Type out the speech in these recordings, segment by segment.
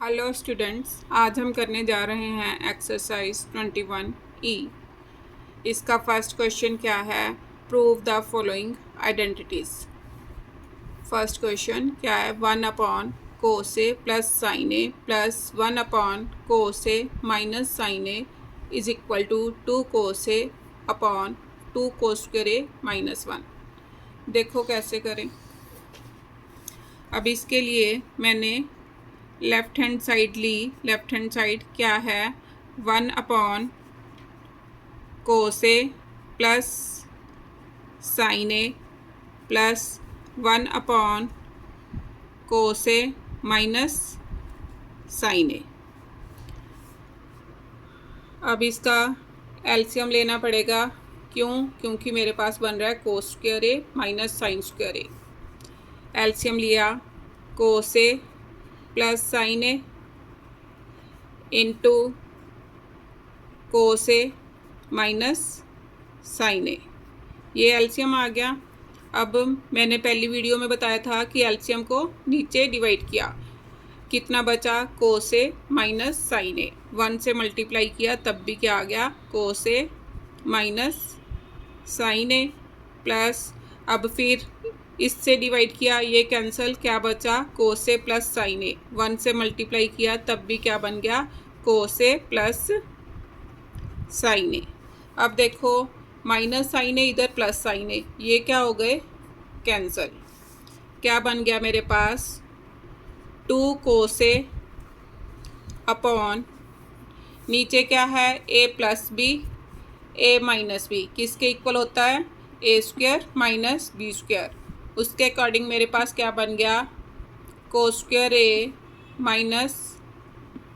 Hello students, आज हम करने जा रहे हैं एक्सरसाइज 21E। इसका फर्स्ट क्वेश्चन क्या है? Prove the following identities. First question क्या है? 1/cos A plus sine A plus 1/cos A minus sine A is equal to 2 cos A upon 2 cos² A minus 1। देखो कैसे करें। अब इसके लिए मैंने लेफ्ट हैंड साइड ली। लेफ्ट हैंड साइड क्या है? 1/cos A plus sine A plus 1/cos A minus sine A. अब इसका एलसीएम लेना पड़ेगा। क्योंकि मेरे पास बन रहा है cos² A minus sin² A। LCM लिया। cos A plus sine A into cos A minus sine A, ये एलसीएम आ गया। अब मैंने पहली वीडियो में बताया था कि एलसीएम को नीचे डिवाइड किया, कितना बचा? cos A minus sine A. 1 से मल्टीप्लाई किया तब भी क्या आ गया? cos A minus sine A plus, अब फिर इससे डिवाइड किया, ये कैंसिल, क्या बचा? cos A plus sine A. 1 से मल्टीप्लाई किया तब भी क्या बन गया? cos A plus sine A. अब देखो, माइनस साइन ए इधर प्लस साइन ए, ये क्या हो गए? कैंसिल। क्या बन गया मेरे पास? 2 cos A अपॉन, नीचे क्या है? a plus b a minus B, किसके इक्वल होता है? a² minus b²। उसके अकॉर्डिंग मेरे पास क्या बन गया? cos² A minus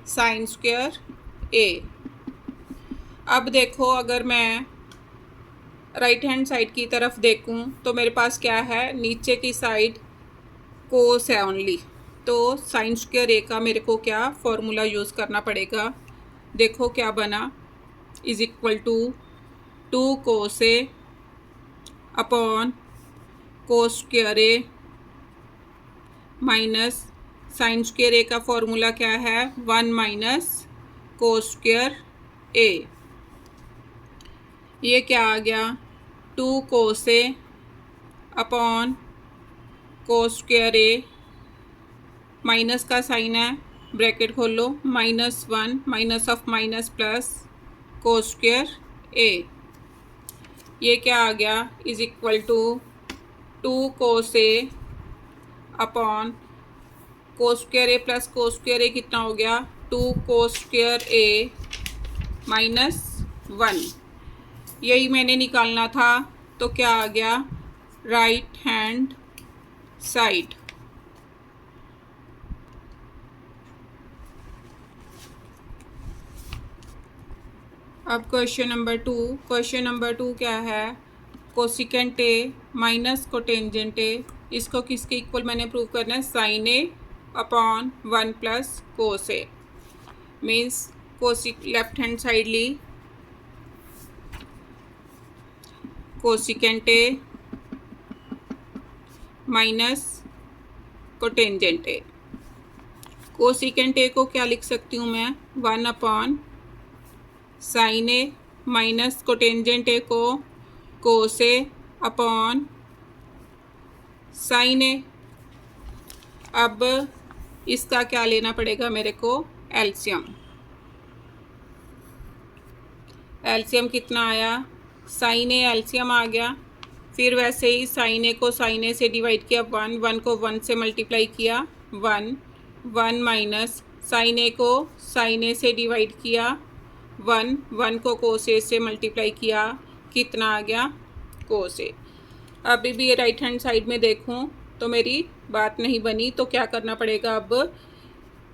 sin² A। अब देखो, अगर मैं राइट हैंड साइड की तरफ देखूं तो मेरे पास क्या है? नीचे की साइड कोस है ओनली, तो sin² A का मेरे को क्या फॉर्मूला यूज़ करना पड़ेगा? देखो क्या बना, is equal to 2 cos A upon cos² A minus sin² A का फॉर्मूला क्या है? 1 माइनस cos² A। ये क्या आ गया? 2 cos A upon cos² A, minus का साइन है, ब्रैकेट खोल लो, -1 minus of minus plus cos² A। ये क्या आ गया? Is equal to 2 cos A upon cos² A plus cos² A कितना हो गया? 2 cos² A माइनस 1। यही मैंने निकालना था, तो क्या आ गया? Right hand side. अब क्वेश्चन नंबर 2। क्वेश्चन नंबर 2 क्या है? Cosecant A minus cotangent A, इसको किसके इक्वल मैंने प्रूव करना है? Sine A upon 1 plus cos A। Means left hand side ली, cosecant A minus cotangent A। Cosecant A को क्या लिख सकती हूँ मैं? 1 upon sine A minus cotangent A को cos A upon sine A। अब इसका क्या लेना पड़ेगा मेरे को? एलसीएम। एलसीएम कितना आया? साइन A एलसीएम आ गया। फिर वैसे ही साइन A को साइन A से डिवाइड किया, 1 को 1 से मल्टीप्लाई किया, 1 माइनस साइन A को साइन A से डिवाइड किया, 1 को कोस A से मल्टीप्लाई किया, कितना आ गया? कोस A। अभी भी राइट हैंड साइड में देखूं तो मेरी बात नहीं बनी, तो क्या करना पड़ेगा? अब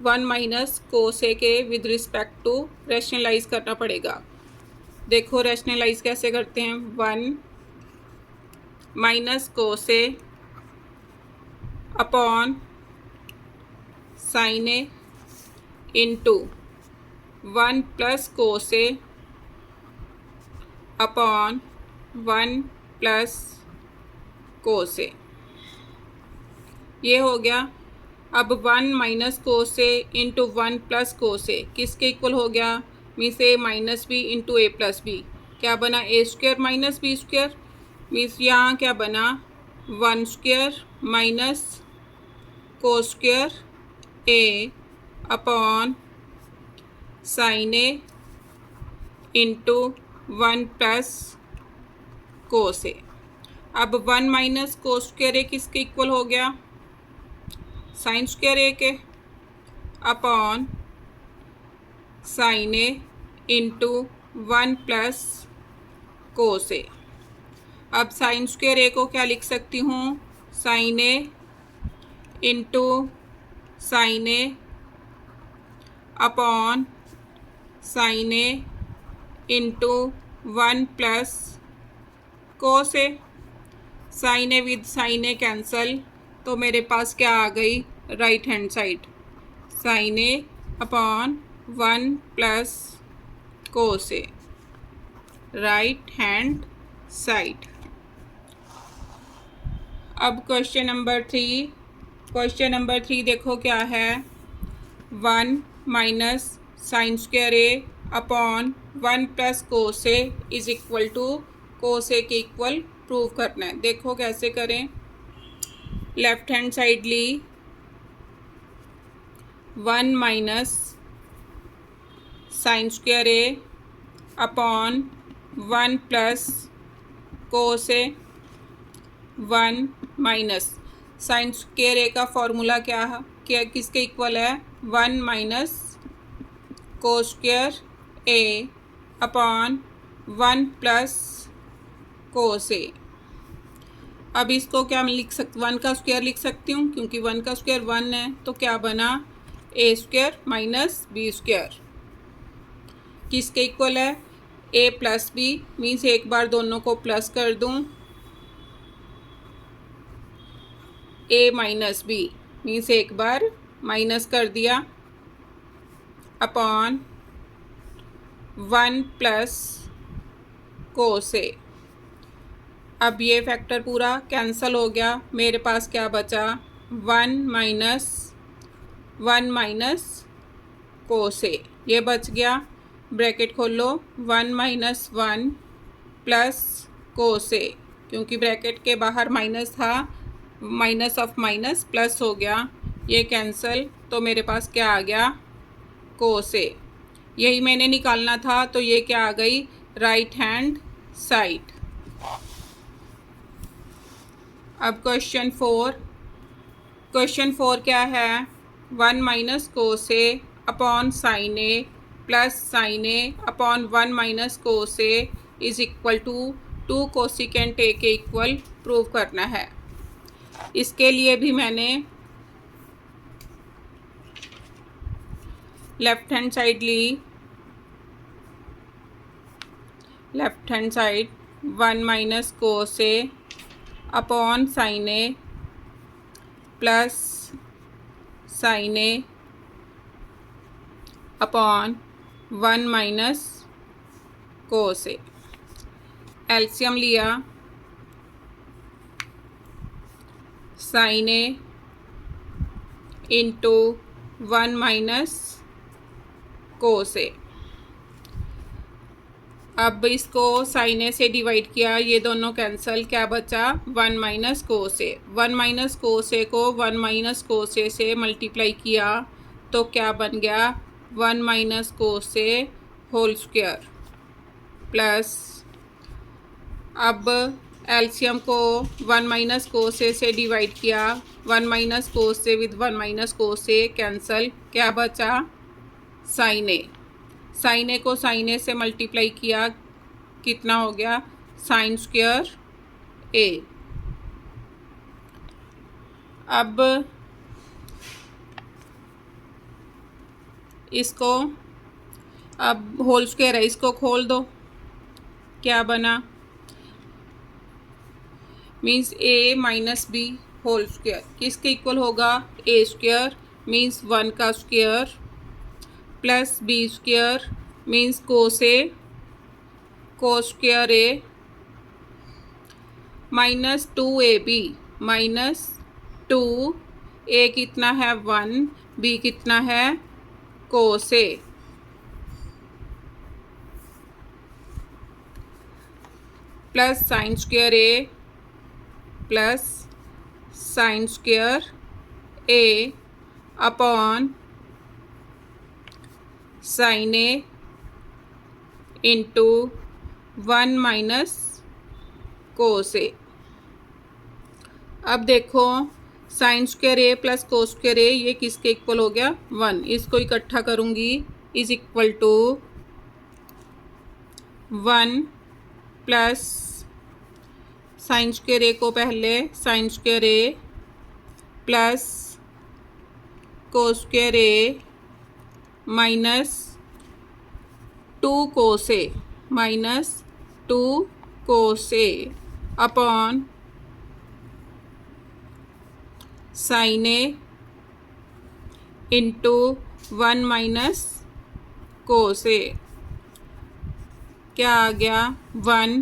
1 माइनस कोस A के विद रिस्पेक्ट टू रैशनलाइज करना पड़ेगा। देखो रैशनलाइज कैसे करते हैं? 1 minus cos A upon sine A into 1 plus cos A upon 1 plus cos A। ये हो गया। अब 1 minus cos A into 1 plus cos A किसके इक्वल हो गया? Means A minus B into A plus B. क्या बना? A square minus B square. Means यहाँ क्या बना? 1 square minus cos square A upon sine A into 1 plus cos A. अब 1 minus cos square A किसके equal हो गया? Sine square A के upon sine A into 1 plus cos A. अब sine square A को क्या लिख सकती हूँ? Sine A into sine A upon sine A into 1 plus cos A. Sine A with sine A cancel, तो मेरे पास क्या आ गई? Right hand side sine A upon 1 plus cos A, right hand side. अब क्वेश्चन नंबर 3। क्वेश्चन नंबर 3 देखो क्या है? 1 minus sine square A upon 1 plus cos A is equal to cos A के इक्वल प्रूव करना है। देखो कैसे करें। लेफ्ट हैंड साइड ली 1 minus sine square A upon 1 plus cos A. 1 minus sine square A का फॉर्मूला क्या किसके इक्वल है? 1 minus cos square A upon 1 plus cos A. अब इसको क्या लिख सकती? 1 का स्क्वायर लिख सकती हूँ, क्योंकि 1 का स्क्वायर 1 है। तो क्या बना? A square minus B square किसके इक्वल है? ए प्लस बी। मीन्स एक बार दोनों को प्लस कर दूँ, ए माइनस बी मीन्स एक बार माइनस कर दिया, अपॉन 1 प्लस कोस ए। अब ये फैक्टर पूरा कैंसल हो गया। मेरे पास क्या बचा? 1 माइनस कोस ए, ये बच गया। ब्रैकेट खोलो, 1 माइनस 1 प्लस कोस ए, क्योंकि ब्रैकेट के बाहर माइनस था, माइनस ऑफ माइनस प्लस हो गया, ये कैंसल। तो मेरे पास क्या आ गया? कोस ए। यही मैंने निकालना था, तो ये क्या आ गई? Right hand side. अब क्वेश्चन 4। क्वेश्चन 4 क्या है? 1 minus cos A upon sine A plus sine A upon 1 minus cos A is equal to 2 cosecant A के इक्वल प्रूव करना है। इसके लिए भी मैंने लेफ्ट हैंड साइड ली। Left hand side 1 minus cos A upon sine A plus sine A upon 1 minus cos A. LCM लिया, sine A into 1 minus cos A. अब इसको साइन ए से डिवाइड किया, ये दोनों कैंसल, क्या बचा? 1 minus cos A. 1 minus cos ए को 1 माइनस कोस ए से मल्टीप्लाई किया, तो क्या बन गया? 1 minus cos A whole square plus, अब एलसीएम को 1 माइनस कोस ए से डिवाइड किया, 1 minus cos A with 1 minus cos A cancel, क्या बचा? Sign A. साइन ए को साइन ए से मल्टीप्लाई किया, कितना हो गया? साइन स्क्वायर ए। अब इसको, अब होल स्क्वायर है, इसको खोल दो, क्या बना? Means A minus B whole square किसके इक्वल होगा? ए स्क्वायर मीन्स 1 का square plus B square means cos A, cos square A minus 2ab minus 2 A कितना है 1, बी कितना है cos A. Plus sine square A plus sine square A upon sine A into 1 minus cos A. अब देखो sine square A plus cos square A ये किसके equal हो गया 1। इसको इकट्ठा करूँगी is equal to 1 plus sine square A को पहले sine square A plus cos square A minus 2 cos A minus 2 cos A upon sine A into 1 minus cos A. क्या आ गया 1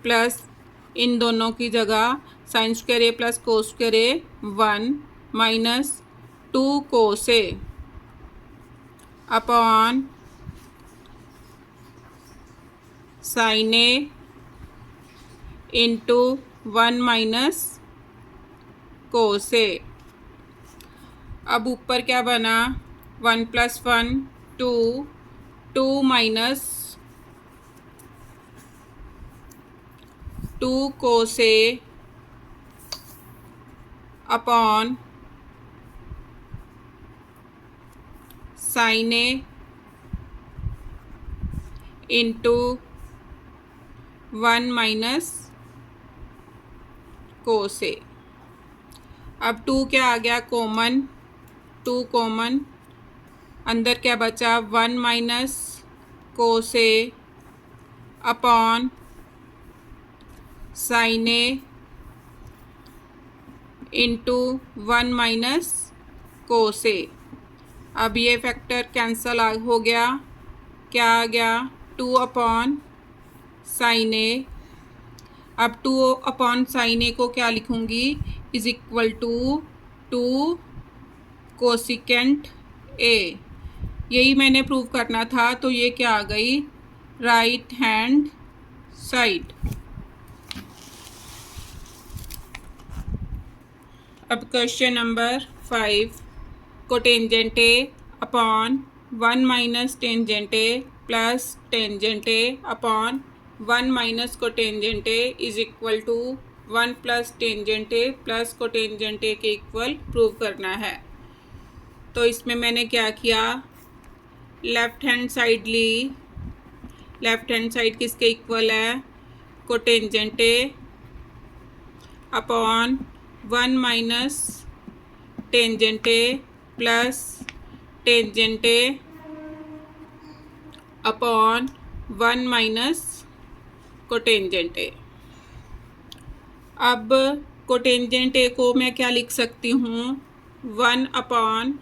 प्लस इन दोनों की जगह sine square A plus cos square A 1 minus 2 cos A upon sine A into 1 minus cos A. अब ऊपर क्या बना 1 plus 1 2 2 minus 2 cos A upon sine A into 1 minus cos A. अब 2 क्या आ गया कॉमन 2 कॉमन अंदर क्या बचा 1 minus cos A upon sine A into 1 minus cos A. अब ये फैक्टर कैंसल हो गया क्या आ गया 2 अपॉन साइन ए। अब 2 अपॉन साइन ए को क्या लिखूँगी is equal to 2 cosecant A. यही मैंने प्रूव करना था तो ये क्या आ गई राइट हैंड साइड। अब question number 5 cotangent A upon 1 minus tangent A plus tangent A upon 1 minus cotangent A is equal to 1 plus tangent A plus cotangent A के इक्वल प्रूव करना है। तो इसमें मैंने क्या किया लेफ़्ट हैंड साइड ली। लेफ़्ट हैंड साइड किसके इक्वल है cotangent A upon 1 minus tangent A plus tangent A upon 1 minus cotangent A. अब कोटेंजेंट ए को मैं क्या लिख सकती हूँ 1 upon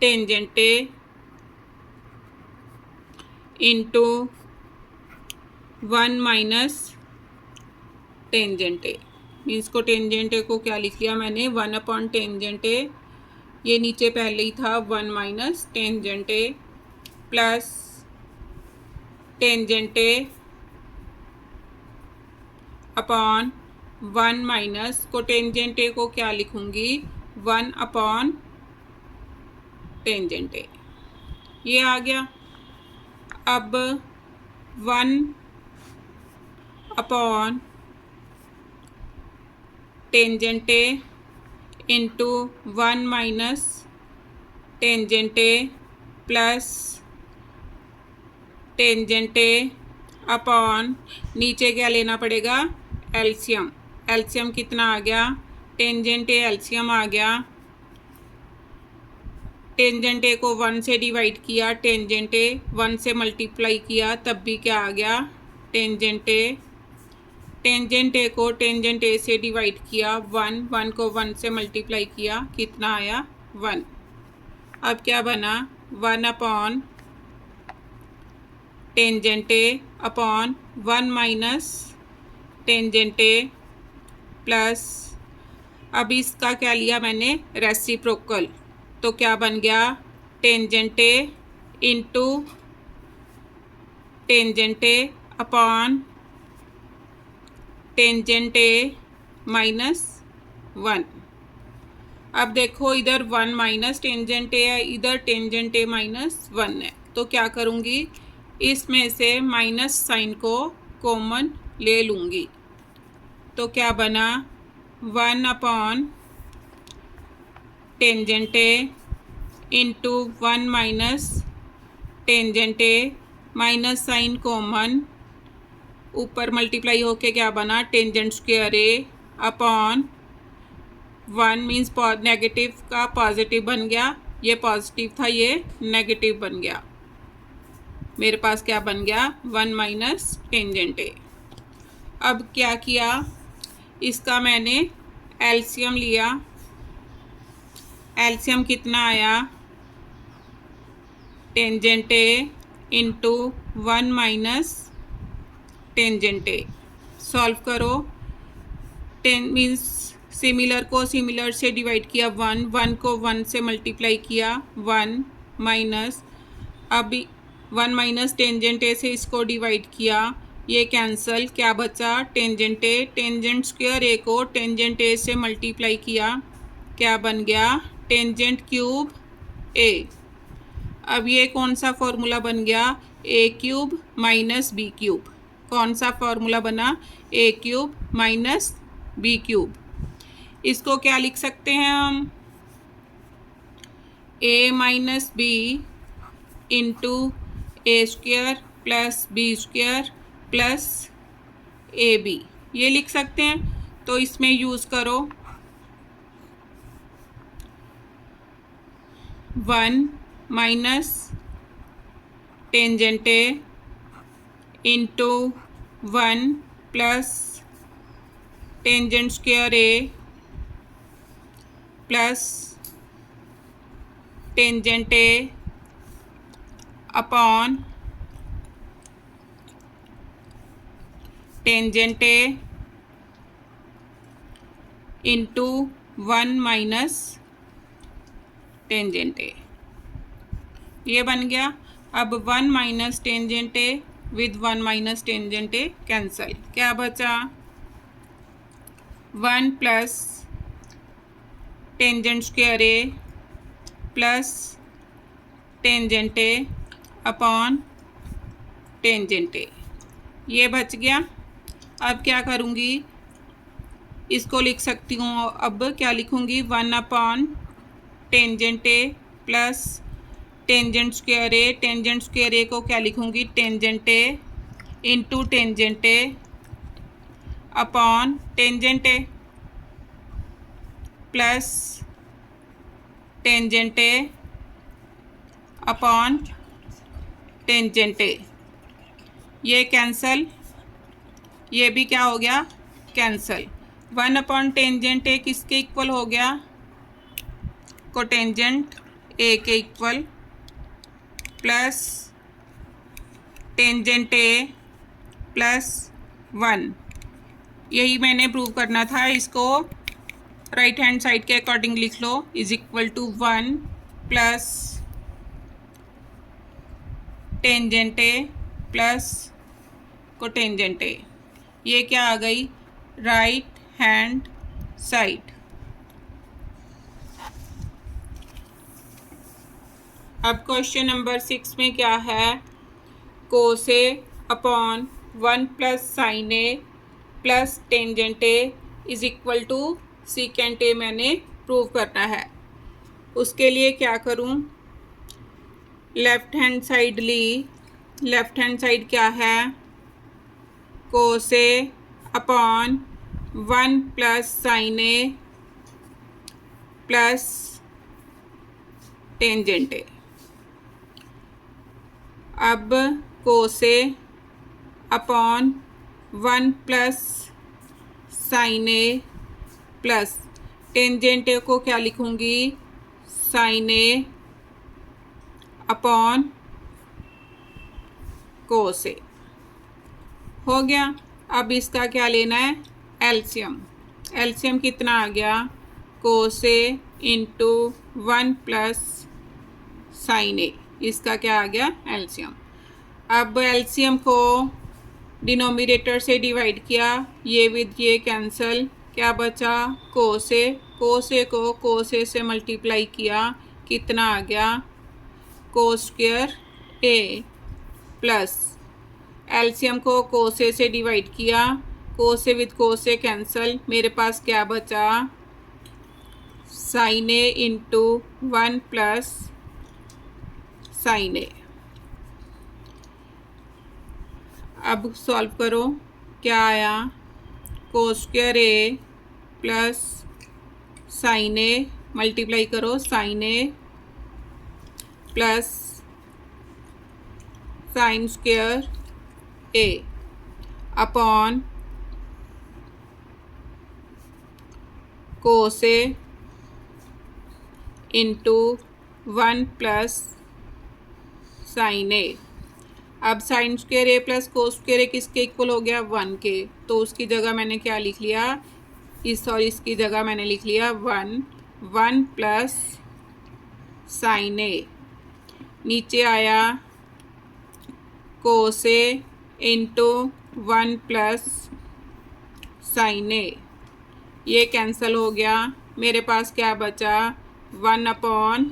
tangent A into 1 minus tangent A. Means cotangent A को क्या लिख लिया मैंने 1 अपॉन टेंजेंट ए ये नीचे पहले ही था 1 minus tangent A plus tangent A upon 1 minus cotangent A को क्या लिखूँगी 1 अपॉन टेंजेंट ए। ये आ गया। अब 1 upon tangent A into 1 minus tangent A plus tangent A upon नीचे क्या लेना पड़ेगा एलसीएम। एलसीएम कितना आ गया टेंजेंट ए एलसीएम आ गया। टेंजेंट ए को 1 से डिवाइड किया टेंजेंट ए 1 से मल्टीप्लाई किया तब भी क्या आ गया टेंजेंट ए। टेंजेंट ए को टेंजेंट ए से डिवाइड किया 1 को 1 से मल्टीप्लाई किया कितना आया 1। अब क्या बना 1 upon tangent A upon 1 minus tangent A plus अब इसका क्या लिया मैंने, रेसिप्रोकल। तो क्या बन गया, tangent A into tangent A upon tangent A minus 1। अब देखो इधर 1 माइनस टेंजेंट ए है, इधर टेंजेंट ए माइनस 1 है। तो क्या करूँगी, इसमें से माइनस साइन को कॉमन ले लूँगी। तो क्या बना, 1 upon tangent A into 1 minus tangent A, minus sine common, ऊपर मल्टीप्लाई होके क्या बना, tangent square A upon 1 means negative का पॉजिटिव बन गया, ये पॉजिटिव था ये नेगेटिव बन गया, मेरे पास क्या बन गया, 1 माइनस टेंजेंट ए। अब क्या किया, इसका मैंने एलसीएम लिया। एलसीएम कितना आया, tangent A into 1 minus tangent A. Solve करो, 10 मीन्स सिमिलर को सिमिलर से डिवाइड किया, 1 को 1 से मल्टीप्लाई किया, 1 माइनस, अभी 1 माइनस टेंजेंट ए से इसको डिवाइड किया, ये कैंसल, क्या बचा, tangent A, tangent square A को टेंजेंट ए से मल्टीप्लाई किया, क्या बन गया, टेंजेंट क्यूब ए। अब ये कौन सा फॉर्मूला बन गया, A cube minus B cube. कौन सा फॉर्मूला बना, A cube minus B cube. इसको क्या लिख सकते हैं हम, A minus B into A square plus B square plus A B, ये लिख सकते हैं। तो इसमें यूज़ करो 1 minus tangent A into 1 plus tangent square A plus tangent A upon tangent A into 1 minus tangent A, ये बन गया। अब 1 minus tangent A with 1 minus tangent A cancel, क्या बचा, 1 plus tangent square A plus tangent A upon tangent A, ये बच गया। अब क्या करूँगी, इसको लिख सकती हूँ, अब क्या लिखूँगी, 1 upon tangent A plus tangent square A, tangent square A को क्या लिखूँगी, tangent A into tangent A upon tangent A plus tangent A upon tangent A, ये कैंसल, ये भी क्या हो गया, कैंसल। 1 अपॉन टेंजेंट ए किसके इक्वल हो गया, कोटेंजेंट ए के equal, plus tangent A plus 1, यही मैंने प्रूव करना था। इसको राइट हैंड साइड के अकॉर्डिंग लिख लो, is equal to 1 plus tangent A plus cotangent A, ये क्या आ गई, राइट हैंड साइड। अब क्वेश्चन नंबर 6 में क्या है, cos A upon 1 plus sine A plus tangent A is equal to secant A मैंने प्रूव करना है। उसके लिए क्या करूं, लेफ्ट हैंड साइड ली, लेफ्ट हैंड साइड क्या है, cos A upon 1 plus sine A plus tangent A. अब cos A upon 1 plus sine A plus tangent A को क्या लिखूंगी, साइन ए अपॉन कोस ए, हो गया। अब इसका क्या लेना है, एलसीएम। एलसीएम कितना आ गया, कोस A into 1 plus sine A. इसका क्या आ गया? एलसीएम। अब एलसीएम को डिनोमिनेटर से डिवाइड किया, ये विद ये कैंसल, क्या बचा? Cos A. कोस ए को कोस ए से मल्टीप्लाई किया, कितना आ गया? कोस स्क्वायर ए प्लस एलसीएम को कोस ए से डिवाइड किया, कोस A with cos A cancel, मेरे पास क्या बचा? Sign A into 1 plus sine A. अब सॉल्व करो, क्या आया? कोस square A plus sine A, multiply करो, sine A plus sine square A upon cos A into 1 plus sine A. अब sine square A plus cos square A किसके equal हो गया? 1 के। तो उसकी जगह मैंने क्या लिख लिया? इसकी जगह मैंने लिख लिया 1 प्लस साइन ए। नीचे आया cos A into 1 plus sine A, ये कैंसिल हो गया, मेरे पास क्या बचा? 1 upon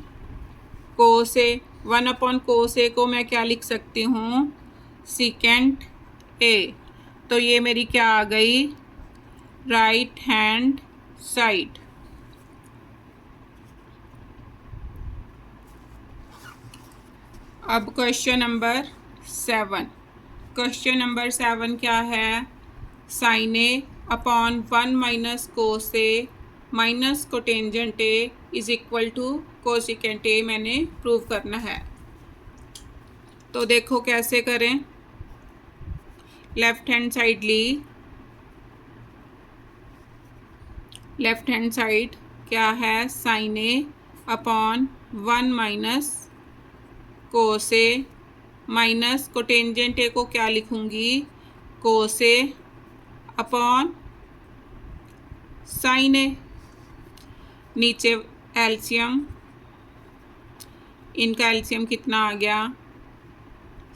cos A. 1 upon cos ए को मैं क्या लिख सकती हूँ? Secant A. तो ये मेरी क्या आ गई? Right hand side. अब क्वेश्चन नंबर 7। क्वेश्चन नंबर 7 क्या है? Sine A upon 1 minus cos A minus cotangent A is equal to cosecant A मैंने प्रूव करना है। तो देखो कैसे करें। लेफ्ट हैंड साइड ली, लेफ्ट हैंड साइड क्या है? Sine A upon 1 minus cos A minus cotangent A को क्या लिखूंगी? कोस ए अपॉन साइन ए। नीचे एलसीएम, इनका एलसीएम कितना आ गया?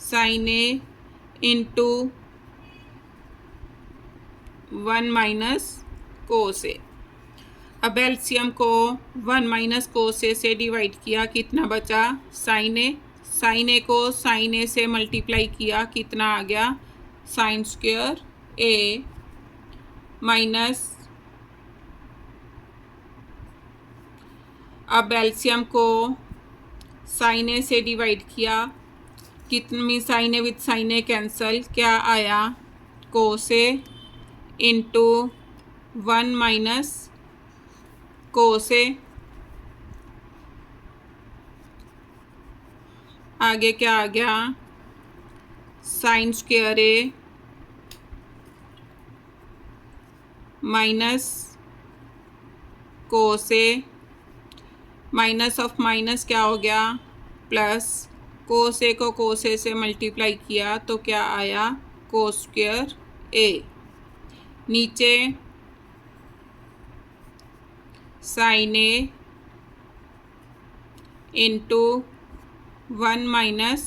Sign A into 1 minus cos A. अब एलसीएम को 1 माइनस कोस ए से डिवाइड किया, कितना बचा? Sign A. साइन ए को साइन ए से मल्टीप्लाई किया, कितना आ गया? साइन स्क्वायर ए माइनस, अब एलसीएम को साइन ए से डिवाइड किया, कितनी? Sine A with sine A cancel, क्या आया? Cos A into 1 minus cos A. आगे क्या आ गया? Sine square A minus cos A, minus of minus क्या हो गया? प्लस, कोस ए को कोस ए से मल्टीप्लाई किया तो क्या आया? कोस स्क्वायर ए। नीचे sign A into 1 minus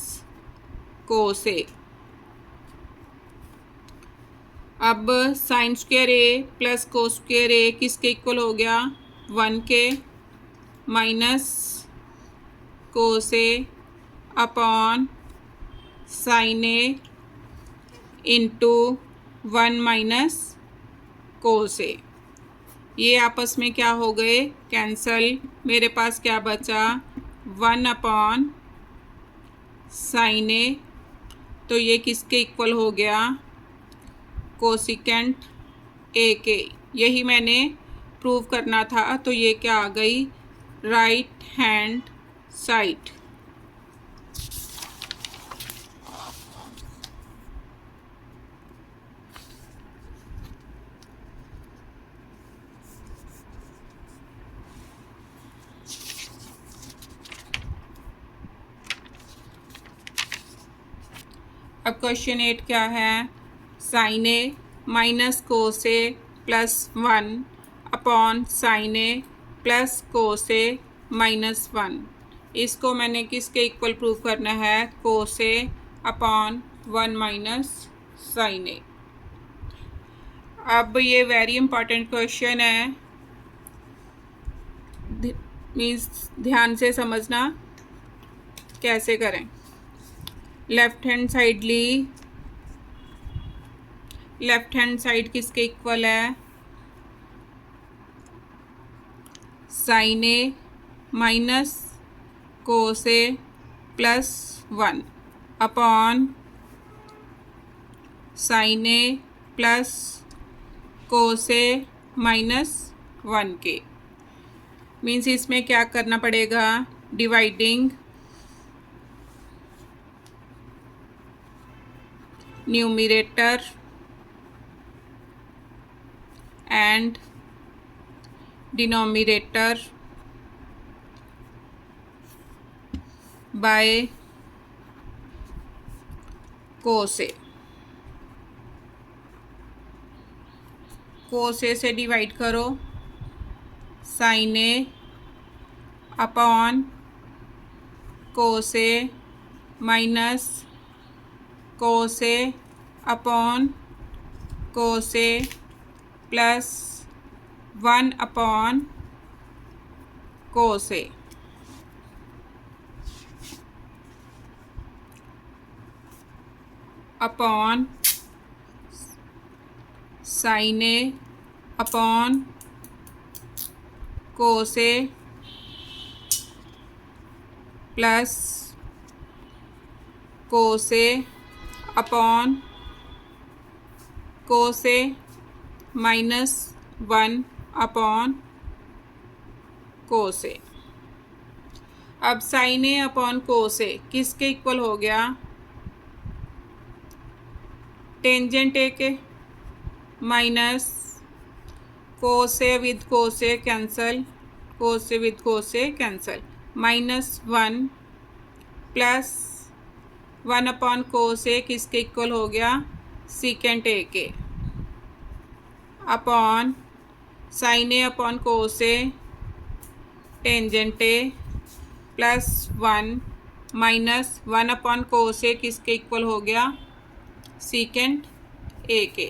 cos A. अब sine square A plus cos square A किसके इक्वल हो गया? 1 के, minus cos A upon sine A into 1 minus cos A. ये आपस में क्या हो गए? कैंसल। मेरे पास क्या बचा? 1 अपॉन साइन ए। तो ये किसके इक्वल हो गया? कोसिकेंट ए के। यही मैंने प्रूव करना था, तो ये क्या आ गई? Right hand side. अब क्वेश्चन 8 क्या है? Sine A minus cos A plus 1 upon sine A plus cos A minus 1। इसको मैंने किसके इक्वल प्रूव करना है? Cos A upon 1 minus sine A. अब ये वेरी इंपॉर्टेंट क्वेश्चन है, मीन्स ध्यान से समझना कैसे करें। लेफ्ट हैंड साइड ली, लेफ्ट हैंड साइड किसके इक्वल है? Sine A minus cos A plus 1 upon sine A plus cos A minus 1 के। मीन्स इसमें क्या करना पड़ेगा? Dividing numerator and denominator by cos A. Cos A से डिवाइड करो sine A upon cos A minus cos A upon cos A plus 1 upon cos A. Upon sine A upon cos A plus cos A upon cos A minus 1 upon cos A. अब sine A upon cos A किसके equal हो गया? Tangent A के, minus cos A with cos A cancel, cos A with cos A cancel, minus 1 plus 1 upon cos A किसके equal हो गया? Secant A के, upon sine A upon cos A tangent A plus 1 minus 1 upon cos A किसके equal हो गया? Secant A के।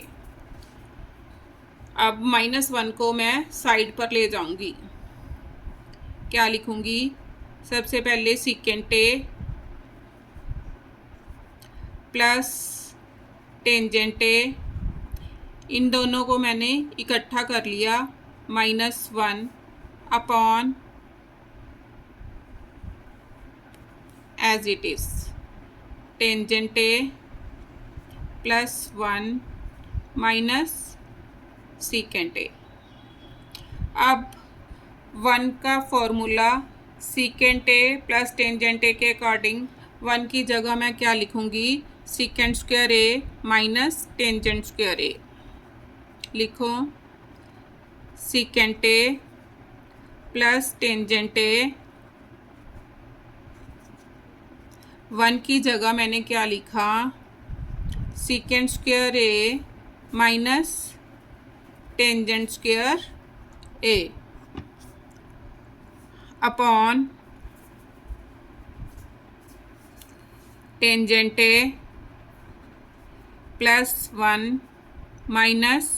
अब -1 को मैं साइड पर ले जाऊंगी। क्या लिखूंगी? सबसे पहले secant A plus tangent A, इन दोनों को मैंने इकट्ठा कर लिया, -1 upon as it is tangent A plus 1 minus secant A. अब 1 का formula secant A plus tangent A के अकॉर्डिंग 1 की जगह मैं क्या लिखूंगी? Secant square A minus tangent square A. लिखो secant A plus tangent A. 1 की जगह मैंने क्या लिखा? Secant square A minus tangent square A upon tangent A plus 1 minus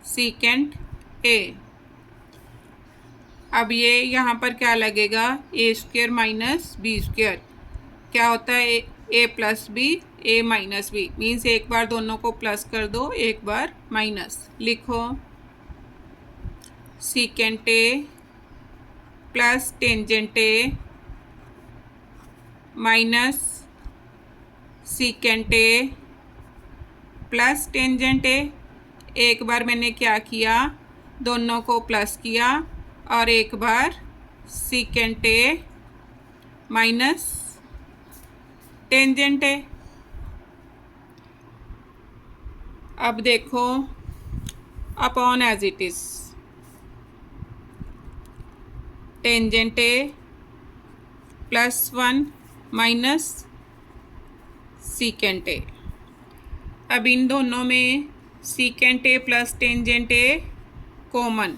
secant A. अब ये यहाँ पर क्या लगेगा? ए स्क्वायर माइनस बी स्क्वायर। क्या होता है? ए plus B, A minus B, means एक बार दोनों को प्लस कर दो, एक बार माइनस। लिखो secant A plus tangent A minus secant A plus tangent ए। एक बार मैंने क्या किया? दोनों को प्लस किया, और एक बार secant A minus tangent A. अब देखो upon as it is tangent A plus 1 minus secant A. अब इन दोनों में secant A plus tangent A common,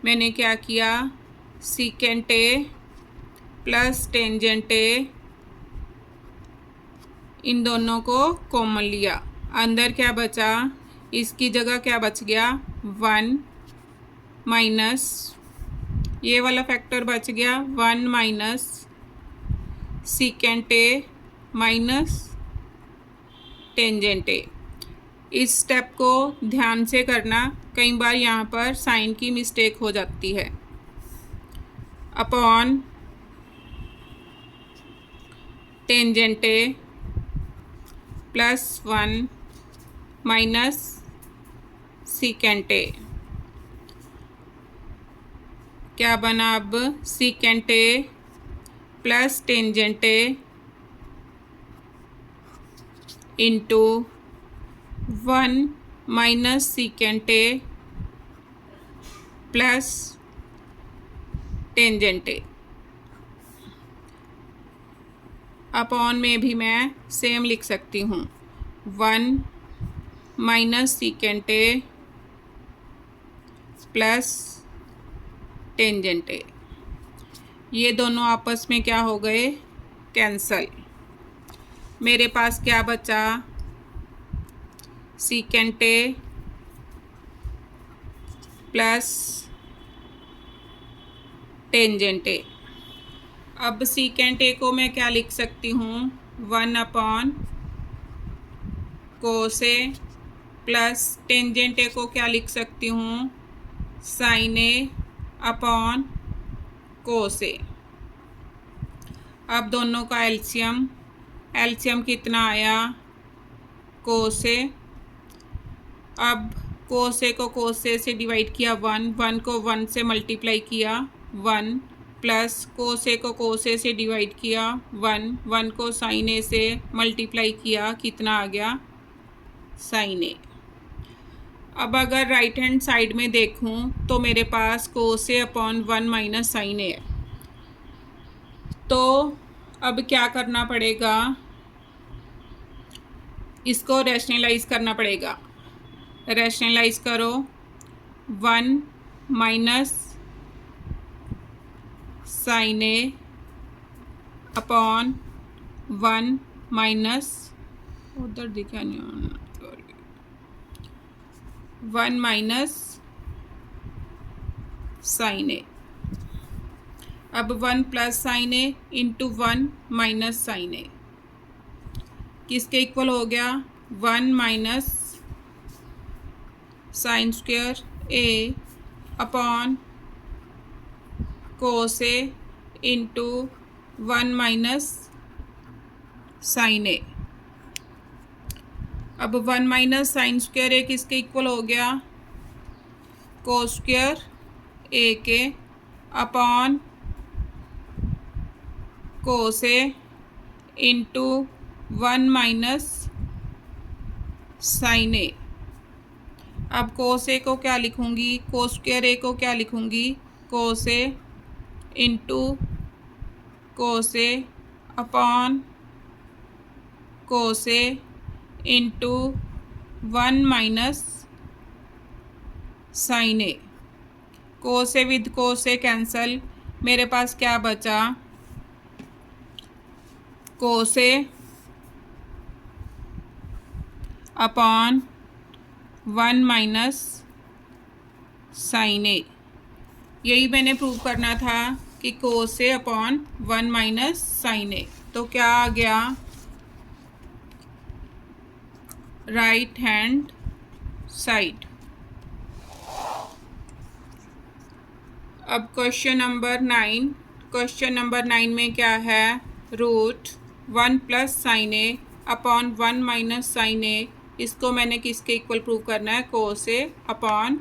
मैंने क्या किया, secant A plus tangent A, इन दोनों को कॉमन लिया, अंदर क्या बचा, इसकी जगह क्या बच गया, 1 माइनस, ये वाला फैक्टर बच गया 1 minus secant A minus tangent ए। इस स्टेप को ध्यान से करना, कई बार यहाँ पर साइन की मिस्टेक हो जाती है। Upon tangent A plus 1 minus secant ए, क्या बना अब, secant A plus tangent A into 1 minus secant A plus tangent A. Upon में भी मैं सेम लिख सकती हूँ, 1 minus secant A plus tangent A. ये दोनों आपस में क्या हो गए, कैंसल। मेरे पास क्या बचा, secant A plus tangent A. अब सीकेंट ए को मैं क्या लिख सकती हूँ, 1 upon cos A, plus tangent A को क्या लिख सकती हूँ, sine A upon cos A. अब दोनों का एलसीएम, एलसीएम कितना आया, कोस ए। अब कोस ए को कोस ए से डिवाइड किया 1 को 1 से मल्टीप्लाई किया 1, प्लस कोस ए को कोस ए से डिवाइड किया 1 को साइन ए से मल्टीप्लाई किया, कितना आ गया, साइन ए। अब अगर राइट हैंड साइड में देखूं तो मेरे पास cos A upon 1 minus sine ए है। तो अब क्या करना पड़ेगा, इसको रैशनलाइज करना पड़ेगा। रैशनलाइज करो, 1 minus sine A upon 1 minus, उधर दिखा नहीं, 1 माइनस साइन ए। अब 1 plus sine A into 1 minus sine ए किसके इक्वल हो गया, 1 minus sine square A upon cos A into 1 minus sine A. अब 1 माइनस साइन स्क्वायर ए किसके इक्वल हो गया, कोस स्क्वायर ए के upon cos A into 1 minus sine A. अब cos ए को क्या लिखूंगी, कोस स्क्वायर ए को क्या लिखूंगी, cos A into cos A upon cos A into 1 minus sine A. Cos A with cos A cancel, मेरे पास क्या बचा, cos A upon 1 minus sine A. यही मैंने प्रूव करना था कि cos A upon 1 minus sine A. तो क्या आ गया, राइट हैंड साइड। अब क्वेश्चन नंबर 9, क्वेश्चन नंबर 9 में क्या है, root 1 plus sine A upon 1 minus sine ए, इसको मैंने किसके इक्वल प्रूव करना है, cos A upon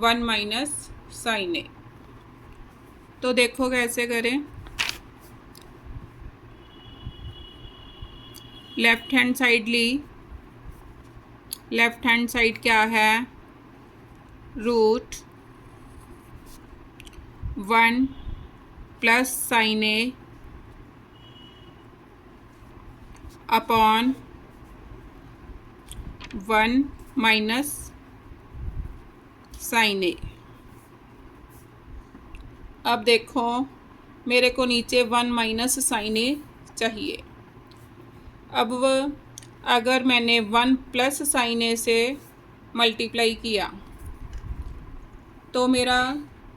1 minus sine A. तो देखो कैसे करें, लेफ्ट हैंड साइड ली, लेफ्ट हैंड साइड क्या है, root 1 plus sine A upon 1 minus sine A. अब देखो मेरे को नीचे 1 माइनस साइन ए चाहिए। अब अगर मैंने 1 प्लस साइन ए से मल्टीप्लाई किया तो मेरा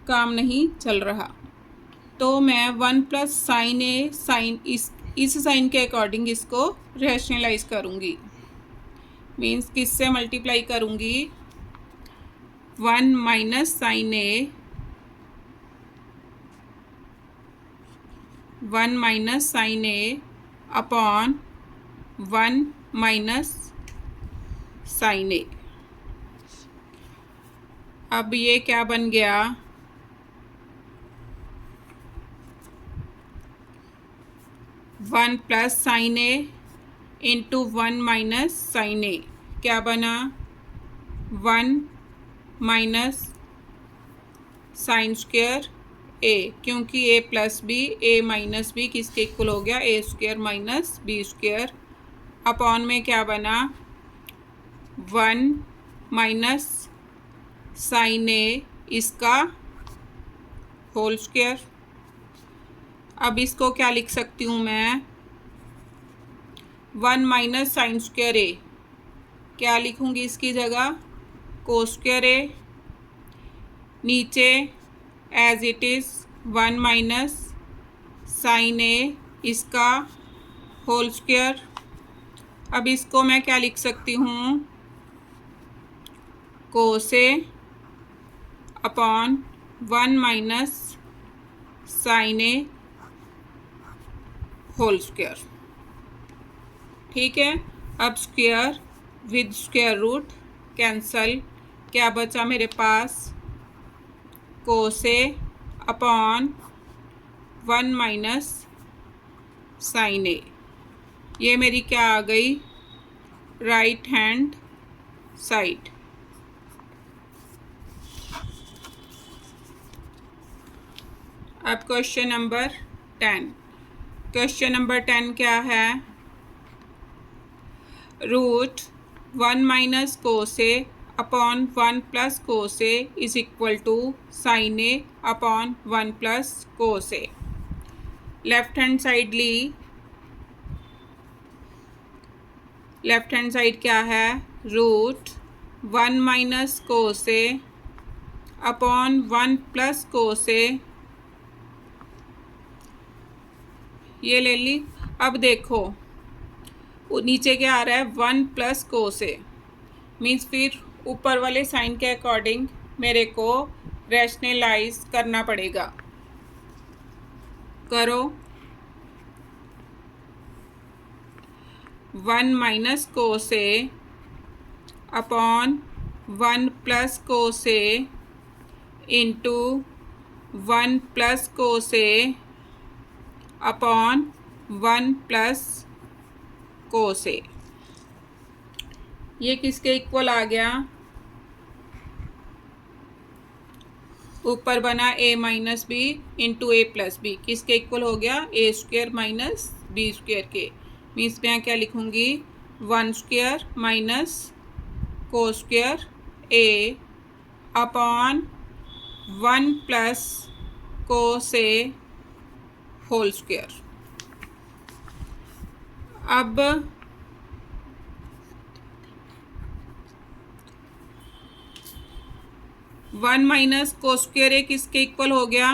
काम नहीं चल रहा, तो मैं 1 प्लस साइन ए साइन इस साइन के अकॉर्डिंग इसको रैशनलाइज करूँगी। मीन्स किससे मल्टीप्लाई करूँगी? 1 minus sine A 1 minus sine A upon 1 minus sine A. अब ये क्या बन गया? 1 plus sine A into 1 minus sine A क्या बना? 1 माइनस साइन स्क्वायर ए, क्योंकि A plus B A minus B किसके इक्वल हो गया? ए square minus B square. Upon में क्या बना? 1 माइनस साइन ए इसका होल स्क्वायर। अब इसको क्या लिख सकती हूँ मैं? 1 माइनस साइन स्क्वायर ए क्या लिखूँगी इसकी जगह? Cos square A. नीचे as it is 1 minus sine A इसका होल स्क्वायर। अब इसको मैं क्या लिख सकती हूँ? Cos A upon 1 minus sine A whole square. ठीक है। अब square with square root cancel, क्या बचा मेरे पास? Cos A upon 1 minus sine A. ये मेरी क्या आ गई? Right hand side. अब क्वेश्चन नंबर 10। क्वेश्चन नंबर 10 क्या है? Root 1 minus cos A upon 1 plus cos A is equal to sine A upon 1 plus cos A. Left hand side ली। Left hand side क्या है? Root 1 minus cos A upon 1 plus cos A, ये ले ली। अब देखो नीचे क्या आ रहा है? 1 प्लस कोस ए। मीन्स फिर ऊपर वाले साइन के अकॉर्डिंग मेरे को रैशनलाइज करना पड़ेगा। करो। 1 minus cos A upon 1 plus cos A into 1 plus cos A upon 1 plus cos A. ये किसके इक्वल आ गया? ऊपर बना a minus B into A plus b, किसके इक्वल हो गया? ए स्क्वायर माइनस बी स्क्वायर के। मीन्स मैं क्या लिखूँगी? 1 square minus cos square A upon 1 plus cos A whole square. अब one minus cos square A किसके इक्वल हो गया?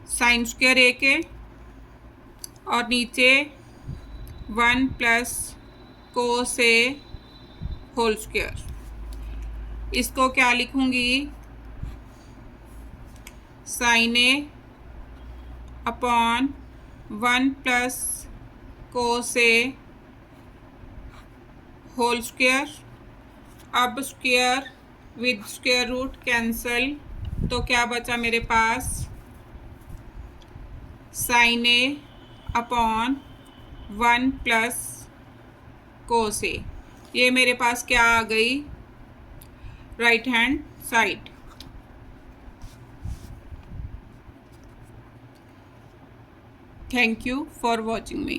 साइन स्क्वायर ए के। और नीचे 1 plus cos A whole square. इसको क्या लिखूंगी? Sine A upon 1 plus cos A whole square. अब square with square root cancel, तो क्या बचा मेरे पास? Sine A upon 1 plus cos A. ये मेरे पास क्या आ गई? Right hand side. Thank you for watching me.